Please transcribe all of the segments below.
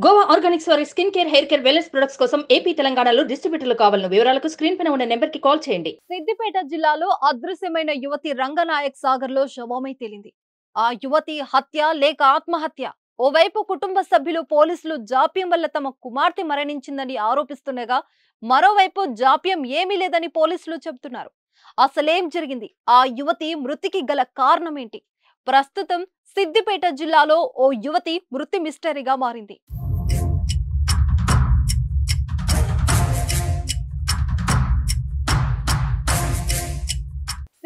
Goa Organics వారి skin care, hair care, wellness products కోసం AP, తెలంగాణలో డిస్ట్రిబ్యూటర్లు కావాలను వివరాలకు స్క్రీన్ పైన ఉన్న నెంబర్ కి కాల్ చేయండి. సిద్దిపేట జిల్లాలో అదృశ్యమైన యువతి రంగనాయక్ సాగర్ లో శవమై తేలింది. ఆ యువతి హత్య లేక ఆత్మహత్య? ఓవైపు కుటుంబ సభ్యులు పోలీసులు జాప్యం వల్ల తమ కుమార్తె మరణించిందని ఆరోపిస్తుండగా, మరోవైపు జాప్యం ఏమీ లేదని పోలీసులు చెబుతున్నారు. అసలేం జరిగింది? ఆ యువతి మృతికి గల కారణం ఏంటి? ప్రస్తుతం సిద్దిపేట జిల్లాలో ఓ యువతి మృతి మిస్టరీగా మారింది.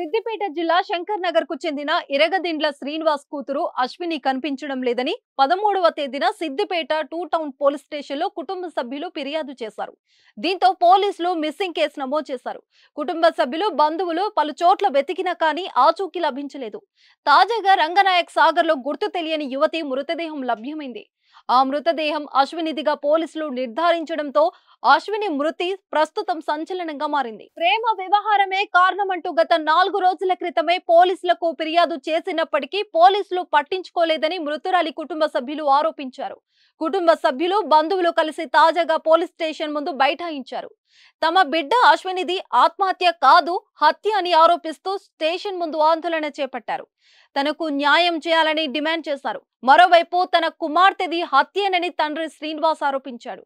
సిద్దిపేట జిల్లా శంకర్ నగర్ కు చెందిన ఇరగదిండ్ల శ్రీనివాస్ కూతురు అశ్విని కనిపించడం లేదని 13వ తేదీన సిద్దిపేట 2 టౌన్ పోలీస్ స్టేషన్ లో కుటుంబ సభ్యులు ఫిర్యాదు చేశారు. దీంతో పోలీసులు మిస్సింగ్ కేసు నమోదు చేశారు. కుటుంబ సభ్యులు, బంధువులు పలు చోట్ల వెతికినా కానీ ఆచూకీ లభించలేదు. తాజాగా రంగనాయక్ సాగర్ లో గుర్తు తెలియని యువతి మృతదేహం లభ్యమైంది. ఆ మృతదేహం అశ్వినిదిగా పోలీసులు నిర్ధారించడంతో అశ్విని మృతి ప్రస్తుతం సంచలనంగా మారింది. ప్రేమ వ్యవహారమే కారణమంటూ గత 4 రోజుల క్రితమే పోలీసులకు ఫిర్యాదు చేసినప్పటికీ పోలీసులు పట్టించుకోలేదని మృతురాలి కుటుంబ సభ్యులు ఆరోపించారు. కుటుంబ సభ్యులు, బంధువులు కలిసి తాజాగా పోలీస్ స్టేషన్ ముందు బైఠాయించారు. తమ బిడ్డ అశ్వినిది ఆత్మహత్య కాదు, హత్య అని ఆరోపిస్తూ స్టేషన్ ముందు ఆందోళన చేపట్టారు. తనకు న్యాయం చేయాలని డిమాండ్ చేశారు. మరోవైపు తన కుమార్తెది హత్యేనని తండ్రి శ్రీనివాస్ ఆరోపించాడు.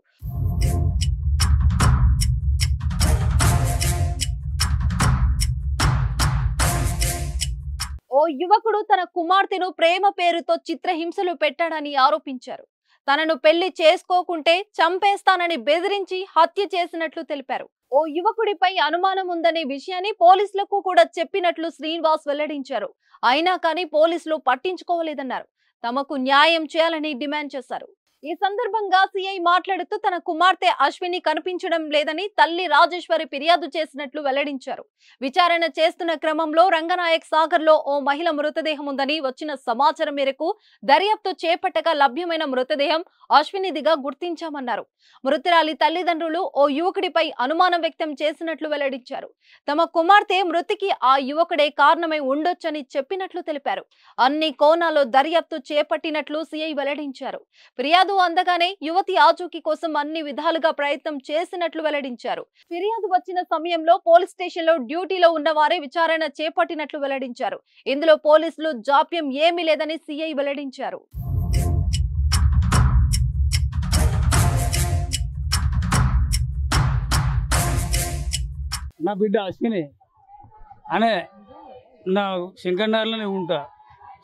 ఓ యువకుడు తన కుమార్తెను ప్రేమ పేరుతో చిత్రహింసలు పెట్టాడని ఆరోపించారు. తనను పెళ్లి చేసుకోకుంటే చంపేస్తానని బెదిరించి హత్య చేసినట్లు తెలిపారు. ఓ యువకుడిపై అనుమానం ఉందనే విషయాన్ని పోలీసులకు కూడా చెప్పినట్లు శ్రీనివాస్ వెల్లడించారు. అయినా కానీ పోలీసులు పట్టించుకోలేదన్నారు. తమకు న్యాయం చేయాలని డిమాండ్ చేశారు. ఈ సందర్భంగా సిఐ మాట్లాడుతూ తన కుమార్తె అశ్విని కనిపించడం లేదని తల్లి రాజేశ్వరి ఫిర్యాదు చేసినట్లు వెల్లడించారు. విచారణ చేస్తున్న క్రమంలో రంగనాయక్ సాగర్ లో ఓ మహిళ మృతదేహం ఉందని వచ్చిన సమాచారం మేరకు దర్యాప్తు చేపట్టగా లభ్యమైన మృతదేహం అశ్వినిదిగా గుర్తించామన్నారు. మృతురాలి తల్లిదండ్రులు ఓ యువకుడిపై అనుమానం వ్యక్తం చేసినట్లు వెల్లడించారు. తమ కుమార్తె మృతికి ఆ యువకుడే కారణమై ఉండొచ్చని చెప్పినట్లు తెలిపారు. అన్ని కోణాల్లో దర్యాప్తు చేపట్టినట్లు సిఐ వెల్లడించారు. ఫిర్యాదు అందగానే యువతి ఆచూకీ కోసం అన్ని విధాలుగా ప్రయత్నం చేసినట్లు వెల్లడించారు. ఫిర్యాదు వచ్చిన సమయంలో పోలీస్ స్టేషన్ లో డ్యూటీలో ఉన్నవారే విచారణ చేపట్టినట్లు వెల్లడించారు. ఇందులో పోలీసులు జాప్యం ఏమీ లేదని సిఐ వెల్లడించారు. నా బిడ్డ అశ్విని అనే నా శంకర్నగర్లోనే ఉంటా.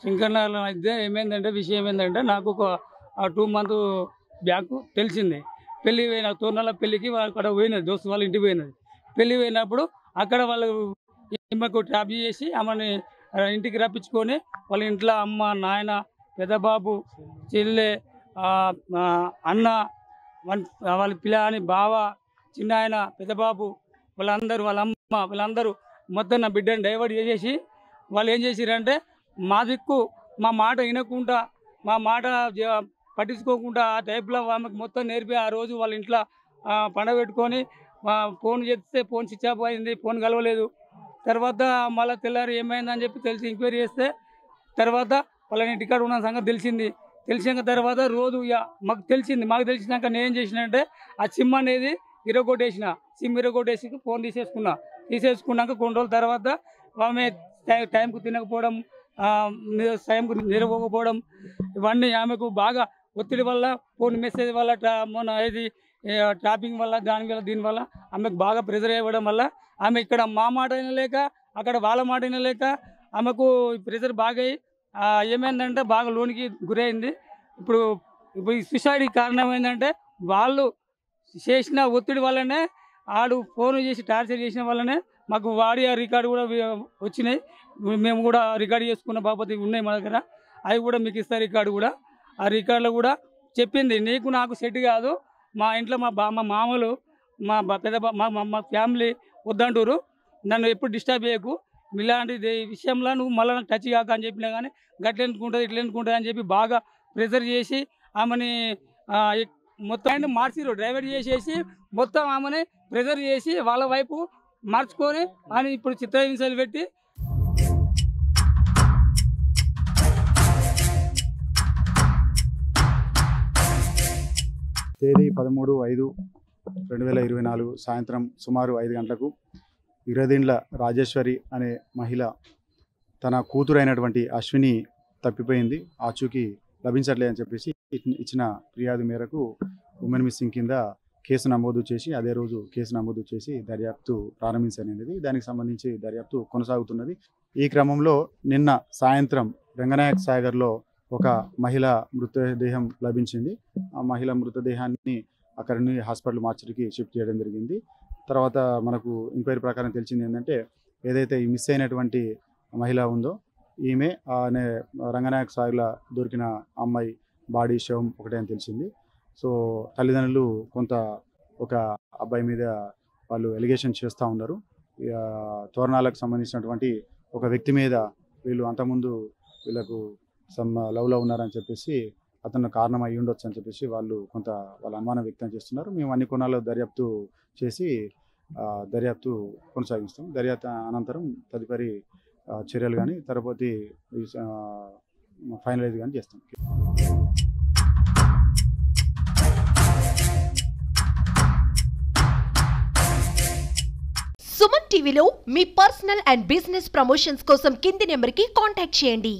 శంకర్నగర్లో అయితే ఏమైందంటే, విషయం ఏంటంటే, నాకు ఒక 2 మంత్ బ్యాక్ తెలిసింది. పెళ్ళి పోయిన తోర్నాల పెళ్ళికి అక్కడ పోయినది, దోస్తు వాళ్ళ ఇంటికి పోయినది. పెళ్ళి పోయినప్పుడు అక్కడ వాళ్ళు ఈమెకు ట్రాప్ చేసి ఆమెని ఇంటికి రప్పించుకొని వాళ్ళ ఇంట్లో అమ్మ, నాయన, పెద్దబాబు, చెల్లె, అన్న, వాళ్ళ పిల్లని, బావ, చిన్న ఆయన, పెద్దబాబు, వాళ్ళందరూ, వాళ్ళ అమ్మ, వీళ్ళందరూ మొత్తం నా బిడ్డని డైవర్ట్ చేసేసి వాళ్ళు ఏం చేసిరంటే, మా దిక్కు మా మాట వినకుండా, మా మాట పట్టించుకోకుండా ఆ టైప్లో ఆమెకు మొత్తం నేర్పి ఆ రోజు వాళ్ళ ఇంట్లో పండగ పెట్టుకొని ఫోన్ చేస్తే ఫోన్ స్విచ్ ఆఫ్ అయింది, ఫోన్ కలవలేదు. తర్వాత మళ్ళీ తెల్లారి ఏమైందని చెప్పి తెలిసి ఎంక్వైరీ చేస్తే తర్వాత వాళ్ళని ఇంటికాడ ఉన్న సంగతి తెలిసింది. తెలిసిన తర్వాత రోజు మాకు తెలిసినాక నేను ఏం చేసినంటే, ఆ సిమ్ అనేది ఇరగొట్టేసిన. సిమ్ ఇరగొట్టేసి ఫోన్ తీసేసుకున్నాక కొన్ని రోజుల తర్వాత ఆమె టైంకు తినకపోవడం, టైంకు నిలవకపోవడం, ఇవన్నీ ఆమెకు బాగా ఒత్తిడి వల్ల, ఫోన్ మెసేజ్ వల్ల, మొన్న ఏది ట్రాపింగ్ వల్ల, దీనివల్ల ఆమెకు బాగా ప్రెజర్ ఇవ్వడం వల్ల ఆమె ఇక్కడ మా మాట వినలేక, అక్కడ వాళ్ళ మాట వినలేక ఆమెకు ప్రెజర్ బాగా ఏమైందంటే బాగా లోనికి గురైంది. ఇప్పుడు ఈ సూసైడ్ కారణం ఏంటంటే, వాళ్ళు చేసిన ఒత్తిడి వల్లనే, ఆడు ఫోన్ చేసి టార్చర్ చేసిన వల్లనే మాకు వాడి ఆ రికార్డు కూడా వచ్చినాయి. మేము కూడా రికార్డు చేసుకున్న బాపతి ఉన్నాయి మా దగ్గర. అవి కూడా మీకు ఇస్తారు. రికార్డు కూడా, ఆ రికార్డులో కూడా చెప్పింది, నీకు నాకు సెట్ కాదు, మా ఇంట్లో మా మామలు, మా మా ఫ్యామిలీ వద్దంటారు, నన్ను ఎప్పుడు డిస్టర్బ్ చేయకు, ఇలాంటి విషయంలో నువ్వు మళ్ళీ నాకు టచ్ కాక అని చెప్పినా కానీ గట్ల ఎందుకుంటుంది, ఇట్లా ఎందుకుంటుంది అని చెప్పి బాగా ప్రెజర్ చేసి ఆమెని మొత్తం మార్చిరు, డ్రైవర్ చేసేసి మొత్తం ఆమెని ప్రెజర్ చేసి వాళ్ళ వైపు మార్చుకొని అని ఇప్పుడు చిత్రహింసలు పెట్టి తేదీ 13/5/2024 సాయంత్రం సుమారు 5 గంటలకు ఇరదిండ్ల రాజేశ్వరి అనే మహిళ తన కూతురైనటువంటి అశ్విని తప్పిపోయింది, ఆచూకీ లభించట్లేదని చెప్పేసి ఇచ్చిన ఫిర్యాదు మేరకు ఉమెన్ మిస్సింగ్ కింద కేసు నమోదు చేసి అదే రోజు కేసు నమోదు చేసి దర్యాప్తు ప్రారంభించనున్నది. దానికి సంబంధించి దర్యాప్తు కొనసాగుతున్నది. ఈ క్రమంలో నిన్న సాయంత్రం రంగనాయక్ సాగర్లో ఒక మహిళ మృతదేహం లభించింది. ఆ మహిళ మృతదేహాన్ని అక్కడి నుండి హాస్పిటల్ మార్చరీకి షిఫ్ట్ చేయడం జరిగింది. తర్వాత మనకు ఎంక్వైరీ ప్రకారం తెలిసింది ఏంటంటే, ఏదైతే ఈ మిస్ అయినటువంటి మహిళ ఉందో ఈమె రంగనాయక్ సాగర్లో దొరికిన అమ్మాయి బాడీ శవం ఒకటే అని తెలిసింది. సో తల్లిదండ్రులు కొంత ఒక అబ్బాయి మీద వాళ్ళు ఎలిగేషన్ చేస్తూ ఉన్నారు. తోరణాలకు సంబంధించినటువంటి ఒక వ్యక్తి మీద వీళ్ళు అంతకుముందు వీళ్ళకు లవ్లో ఉన్నారని చెప్పేసి అతను కారణం అయ్యి ఉండొచ్చు అని చెప్పేసి వాళ్ళ అనుమానం వ్యక్తం చేస్తున్నారు. మేము అన్ని కోణాల్లో దర్యాప్తు చేసి దర్యాప్తు కొనసాగిస్తాం. దర్యాప్తు అనంతరం తదుపరి చర్యలు కానీ తర్వాత ఫైనలైజ్ కానీ చేస్తాం. సుమన్ టీవీలో మీ పర్సనల్ అండ్ బిజినెస్ ప్రమోషన్స్ కోసం కింది నెంబర్కి కాంటాక్ట్ చేయండి.